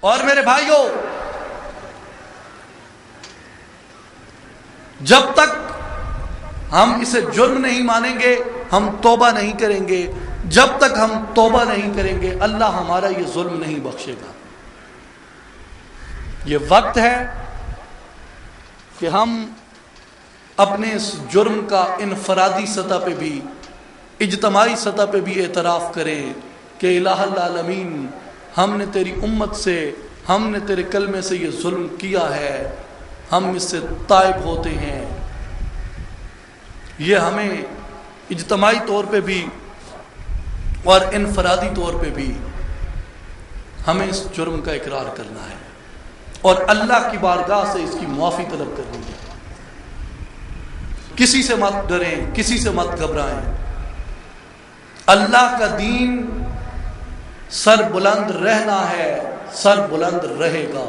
اور میرے بھائیوں، جب تک ہم اسے جرم نہیں مانیں گے ہم توبہ نہیں کریں گے. جب تک ہم توبہ نہیں کریں گے اللہ ہمارا یہ ظلم نہیں بخشے گا. یہ وقت ہے کہ ہم اپنے اس جرم کا انفرادی سطح پہ بھی، اجتماعی سطح پہ بھی اعتراف کریں کہ الہ العالمین، ہم نے تیری امت سے، ہم نے تیرے کلمے سے یہ ظلم کیا ہے، ہم اس سے تائب ہوتے ہیں. یہ ہمیں اجتماعی طور پہ بھی اور انفرادی طور پہ بھی ہمیں اس جرم کا اقرار کرنا ہے اور اللہ کی بارگاہ سے اس کی معافی طلب کرنی ہے. کسی سے مت ڈریں، کسی سے مت گھبرائیں. اللہ کا دین سر بلند رہنا ہے، سر بلند رہے گا.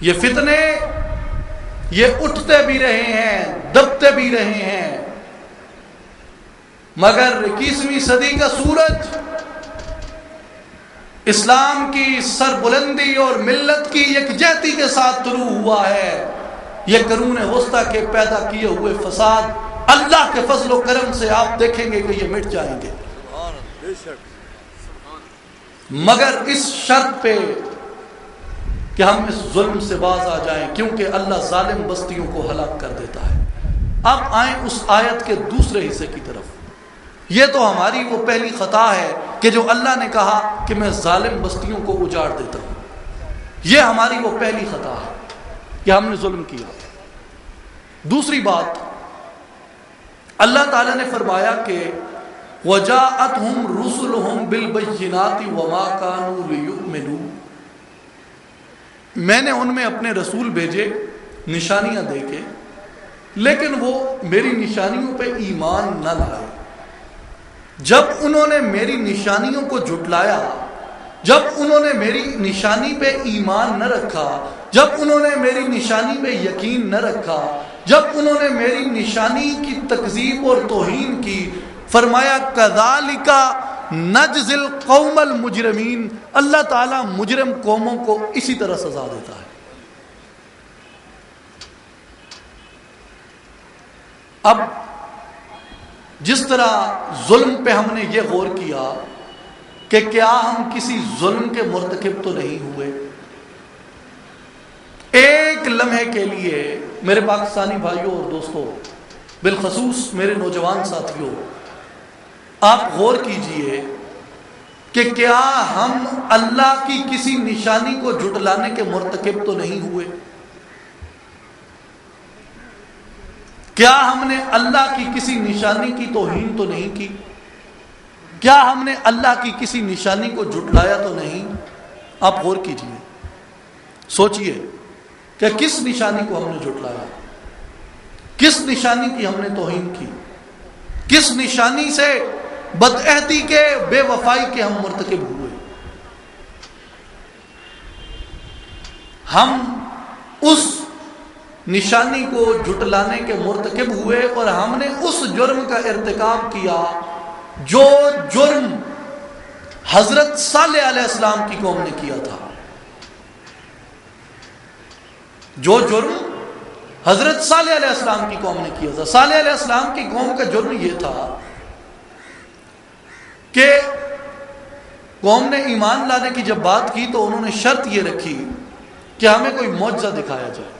یہ فتنے یہ اٹھتے بھی رہے ہیں، دبتے بھی رہے ہیں، مگر 21ویں صدی کا سورج اسلام کی سر بلندی اور ملت کی یکجہتی کے ساتھ طلوع ہوا ہے. یہ قرون وسطیٰ کے پیدا کیے ہوئے فساد اللہ کے فضل و کرم سے آپ دیکھیں گے کہ یہ مٹ جائیں گے، مگر اس شرط پہ کہ ہم اس ظلم سے باز آ جائیں، کیونکہ اللہ ظالم بستیوں کو ہلاک کر دیتا ہے. اب آئیں اس آیت کے دوسرے حصے کی طرف. یہ تو ہماری وہ پہلی خطا ہے کہ جو اللہ نے کہا کہ میں ظالم بستیوں کو اجاڑ دیتا ہوں. یہ ہماری وہ پہلی خطا ہے کہ ہم نے ظلم کیا. دوسری بات، اللہ تعالیٰ نے فرمایا کہ وَجَاءَتْهُمْ رُسُلُهُمْ بِالْبَيِّنَاتِ وَمَا كَانُوا لِيُؤْمِنُوا. میں نے ان میں اپنے رسول بھیجے نشانیاں دے کے، لیکن وہ میری نشانیوں پہ ایمان نہ لائے. جب انہوں نے میری نشانیوں کو جھٹلایا، جب انہوں نے میری نشانی پہ ایمان نہ رکھا، جب انہوں نے میری نشانی پہ یقین نہ رکھا، جب انہوں نے میری نشانی کی تکذیب اور توہین کی، فرمایا کذالک نجزی القوم المجرمین. اللہ تعالیٰ مجرم قوموں کو اسی طرح سزا دیتا ہے. اب جس طرح ظلم پہ ہم نے یہ غور کیا کہ کیا ہم کسی ظلم کے مرتکب تو نہیں ہوئے. ایک لمحے کے لیے میرے پاکستانی بھائیوں اور دوستوں، بالخصوص میرے نوجوان ساتھیوں، آپ غور کیجئے کہ کیا ہم اللہ کی کسی نشانی کو جھٹلانے کے مرتکب تو نہیں ہوئے. کیا ہم نے اللہ کی کسی نشانی کی توہین تو نہیں کی. کیا ہم نے اللہ کی کسی نشانی کو جھٹلایا تو نہیں. آپ غور کیجئے، سوچئے کہ کس نشانی کو ہم نے جھٹلایا، کس نشانی کی ہم نے توہین کی، کس نشانی سے بدعہدی کے، بے وفائی کے ہم مرتکب ہوئے. ہم اس نشانی کو جھٹلانے کے مرتکب ہوئے اور ہم نے اس جرم کا ارتکاب کیا جو جرم حضرت صالح علیہ السلام کی قوم نے کیا تھا. جو جرم حضرت صالح علیہ السلام کی قوم نے کیا تھا. صالح علیہ السلام کی قوم کا جرم یہ تھا کہ قوم نے ایمان لانے کی جب بات کی تو انہوں نے شرط یہ رکھی کہ ہمیں کوئی معجزہ دکھایا جائے.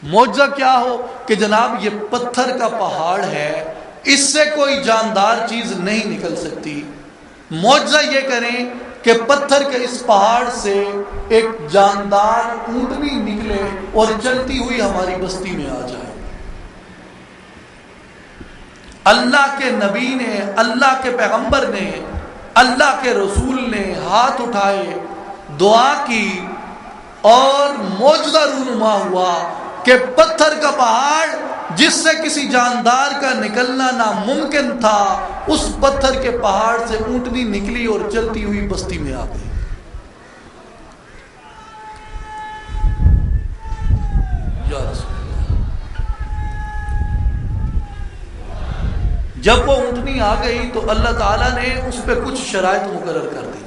معجزہ کیا ہو کہ جناب یہ پتھر کا پہاڑ ہے، اس سے کوئی جاندار چیز نہیں نکل سکتی. معجزہ یہ کریں کہ پتھر کے اس پہاڑ سے ایک جاندار اونٹنی نکلے اور چلتی ہوئی ہماری بستی میں آ جائے. اللہ کے نبی نے، اللہ کے پیغمبر نے، اللہ کے رسول نے ہاتھ اٹھائے، دعا کی اور معجزہ رونما ہوا کہ پتھر کا پہاڑ جس سے کسی جاندار کا نکلنا ناممکن تھا، اس پتھر کے پہاڑ سے اونٹنی نکلی اور چلتی ہوئی بستی میں آ گئی. یا رسول اللہ. جب وہ اونٹنی اونٹنی آ گئی تو اللہ تعالیٰ نے اس پہ کچھ شرائط مقرر کر دی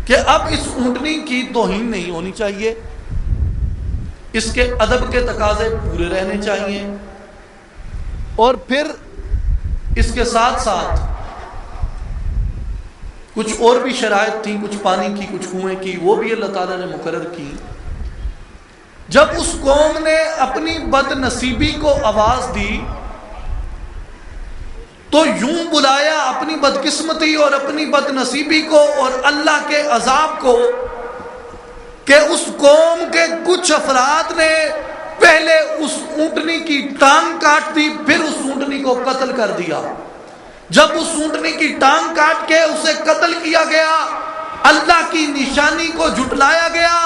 کہ اب اس اونٹنی کی توہین نہیں ہونی چاہیے، اس کے ادب کے تقاضے پورے رہنے چاہیے، اور پھر اس کے ساتھ ساتھ کچھ اور بھی شرائط تھیں، کچھ پانی کی، کچھ کنویں کی، وہ بھی اللہ تعالیٰ نے مقرر کی۔ جب اس قوم نے اپنی بد نصیبی کو آواز دی تو یوں بلایا اپنی بدقسمتی اور اپنی بد نصیبی کو اور اللہ کے عذاب کو کہ اس قوم کے کچھ افراد نے پہلے اس اونٹنی کی ٹانگ کاٹ دی، پھر اس اونٹنی کو قتل کر دیا۔ جب اس اونٹنی کی ٹانگ کاٹ کے اسے قتل کیا گیا، اللہ کی نشانی کو جھٹلایا گیا،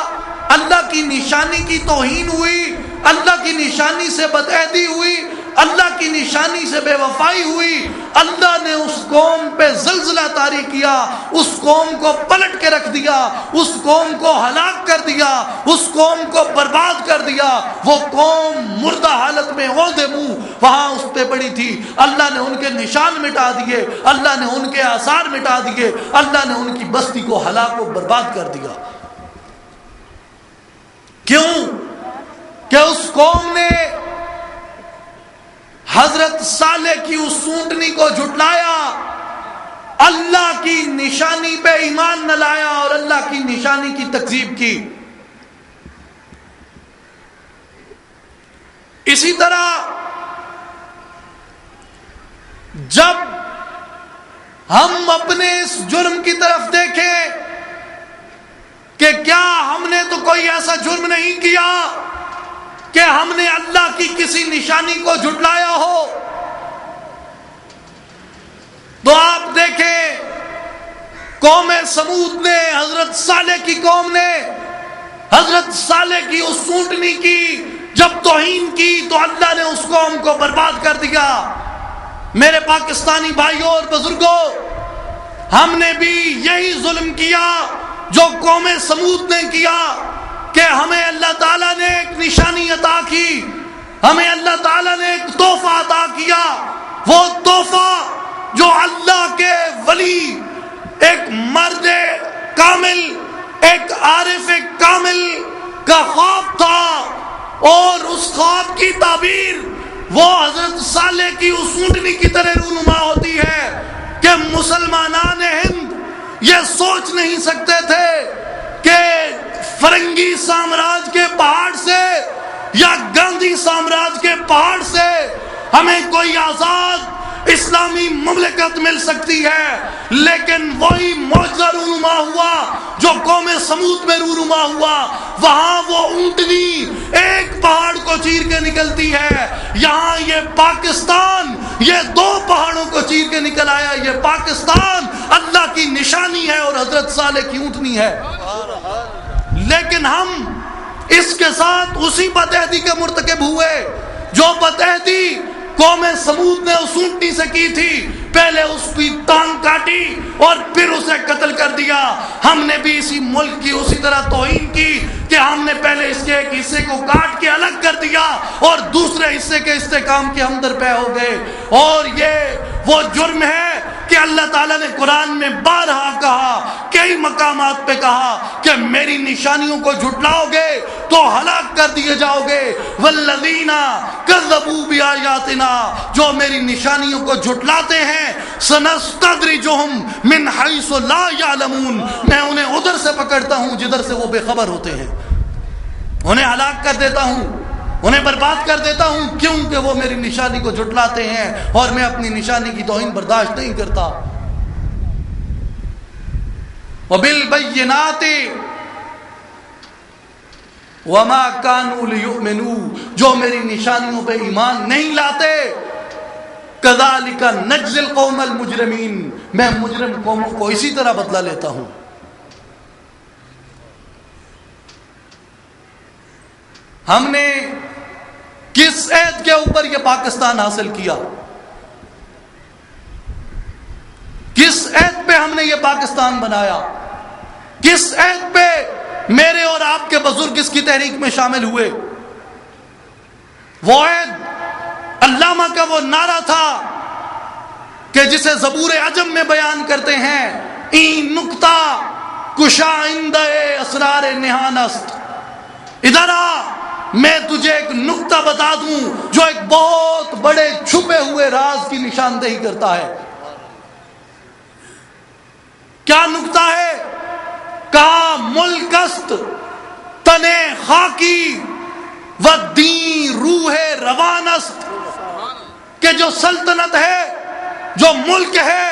اللہ کی نشانی کی توہین ہوئی، اللہ کی نشانی سے بدعہدی ہوئی، اللہ کی نشانی سے بے وفائی ہوئی، اللہ نے اس قوم پہ زلزلہ طاری کیا، اس قوم کو پلٹ کے رکھ دیا، اس قوم کو ہلاک کر دیا، اس قوم کو برباد کر دیا۔ وہ قوم مردہ حالت میں عہدے منہ وہاں اس پہ پڑی تھی، اللہ نے ان کے نشان مٹا دیے، اللہ نے ان کے آثار مٹا دیے، اللہ نے ان کی بستی کو ہلاک و برباد کر دیا۔ کیوں کہ اس قوم نے حضرت صالح کی اس اونٹنی کو جھٹلایا، اللہ کی نشانی پہ ایمان نہ لایا اور اللہ کی نشانی کی تکذیب کی۔ اسی طرح جب ہم اپنے اس جرم کی طرف دیکھیں کہ کیا ہم نے تو کوئی ایسا جرم نہیں کیا کہ ہم نے اللہ کی کسی نشانی کو جھٹلایا ہو، تو آپ دیکھیں قوم سمود نے، حضرت صالح کی قوم نے حضرت صالح کی اس اونٹنی کی جب توہین کی تو اللہ نے اس قوم کو برباد کر دیا۔ میرے پاکستانی بھائیوں اور بزرگوں، ہم نے بھی یہی ظلم کیا جو قوم سمود نے کیا کہ ہمیں اللہ تعالیٰ نے ایک نشانی عطا کی، ہمیں اللہ تعالیٰ نے ایک تحفہ عطا کیا، وہ تحفہ جو اللہ کے ولی، ایک مرد کامل، ایک عارف کامل کا خواب تھا، اور اس خواب کی تعبیر وہ حضرت صالح کی اس اونٹنی کی طرح رونما ہوتی ہے کہ مسلمانان ہند یہ سوچ نہیں سکتے تھے کہ فرنگی سامراج کے پہاڑ سے یا گاندھی سامراج کے پہاڑ سے ہمیں کوئی آزاد اسلامی مملکت مل سکتی ہے، لیکن وہی معجزہ رونما ہوا جو قوم سمود میں رونما ہوا۔ وہاں وہ اونٹنی ایک پہاڑ کو چیر کے نکلتی ہے، یہاں یہ پاکستان یہ دو پہاڑوں کو چیر کے نکل آیا۔ یہ پاکستان اللہ کی نشانی ہے اور حضرت صالح کی اونٹنی ہے، لیکن ہم اس کے ساتھ اسی بدعہدی کے مرتکب ہوئے جو بدعہدی قوم سمود نے اس اونٹنی سے کی تھی۔ پہلے اس کی ٹانگ کاٹی اور پھر اسے قتل کر دیا۔ ہم نے بھی اسی ملک کی اسی طرح توہین کی کہ ہم نے پہلے اس کے ایک حصے کو کاٹ کے الگ کر دیا اور دوسرے حصے کے استحکام کے ہم درپے ہو گئے۔ اور یہ وہ جرم ہے کہ اللہ تعالیٰ نے قرآن میں بارہا کہا، کئی مقامات پہ کہا کہ میری نشانیوں کو جھٹلاؤ گے تو ہلاک کر دیے جاؤ گے۔ والذین کذبوا بآیاتنا، جو میری نشانیوں کو جھٹلاتے ہیں، سنستدرجہم من حیث لا یعلمون، میں انہیں ادھر سے پکڑتا ہوں جدھر سے وہ بے خبر ہوتے ہیں، انہیں ہلاک کر دیتا ہوں، انہیں برباد کر دیتا ہوں، کیونکہ وہ میری نشانی کو جھٹلاتے ہیں اور میں اپنی نشانی کی توہین برداشت نہیں کرتا۔ وبالبینات وما كانوا ليؤمنوا، جو میری نشانیوں پہ ایمان نہیں لاتے، كذلك نجزي القوم المجرمين، میں مجرم قوموں کو اسی طرح بدلہ لیتا ہوں۔ ہم نے کس عہد کے اوپر یہ پاکستان حاصل کیا؟ کس عہد پہ ہم نے یہ پاکستان بنایا؟ کس عہد پہ میرے اور آپ کے بزرگ اس کی تحریک میں شامل ہوئے؟ وہ عہد علامہ کا وہ نعرہ تھا کہ جسے زبور عجم میں بیان کرتے ہیں، این نکتہ کشائندہ اسرار نہان است، ادھر آ میں تجھے ایک نکتہ بتا دوں جو ایک بہت بڑے چھپے ہوئے راز کی نشاندہی کرتا ہے۔ کیا نکتہ ہے؟ کہا ملک است تن خاکی و دین روح روان است، کہ جو سلطنت ہے، جو ملک ہے،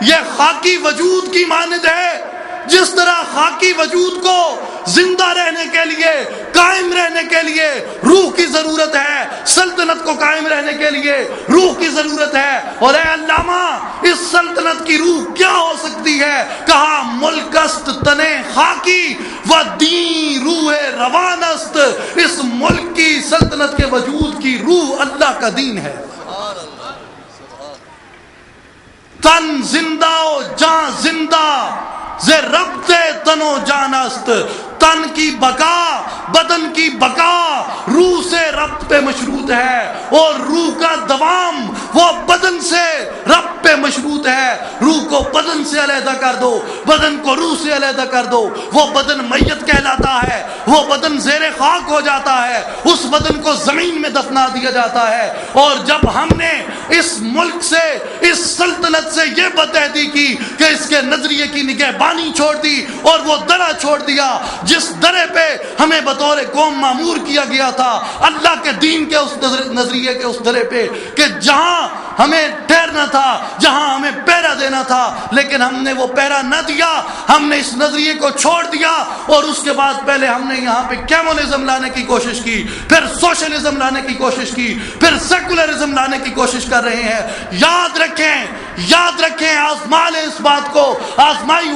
یہ خاکی وجود کی مانند ہے۔ جس طرح خاکی وجود کو زندہ رہنے کے لیے، قائم رہنے کے لیے روح کی ضرورت ہے، سلطنت کو قائم رہنے کے لیے روح کی ضرورت ہے۔ اور اے علامہ، اس سلطنت کی روح کیا ہو سکتی ہے؟ کہا ملک است تن خاکی و دین روح روان است، اس ملک کی سلطنت کے وجود کی روح اللہ کا دین ہے۔ تن زندہ و جان زندہ ز ربط تن و جان است، تن کی بقا، بدن کی بقا روح سے ربط پہ مشروط ہے، اور روح کا دوام وہ بدن سے ربط پہ مشروط ہے۔ روح کو بدن سے علیحدہ کر دو، بدن کو روح سے علیحدہ کر دو، وہ بدن میت کہلاتا ہے، وہ بدن زیر خاک ہو جاتا ہے، اس بدن کو زمین میں دفنا دیا جاتا ہے۔ اور جب ہم نے اس ملک سے، اس سلطنت سے یہ بدعہدی کی کہ اس کے نظریے کی نگہبانی چھوڑ دی اور وہ درہ چھوڑ دیا جس درے پہ ہمیں بطور قوم معمور کیا گیا تھا، اللہ کے دین کے اس نظریے کے اس درے پہ، کہ جہاں ہمیں ٹھہرنا تھا، جہاں ہمیں پہرا دینا تھا، لیکن ہم نے وہ پہرا نہ دیا، ہم نے اس نظریے کو چھوڑ دیا۔ اور اس کے بعد پہلے ہم نے یہاں پہ کمیونزم لانے کی کوشش کی، پھر سوشلزم لانے کی کوشش کی، پھر سیکولرزم لانے کی کوشش کر رہے ہیں۔ یاد رکھیں، یاد رکھیں، آزما لیں اس بات کو، آزمائی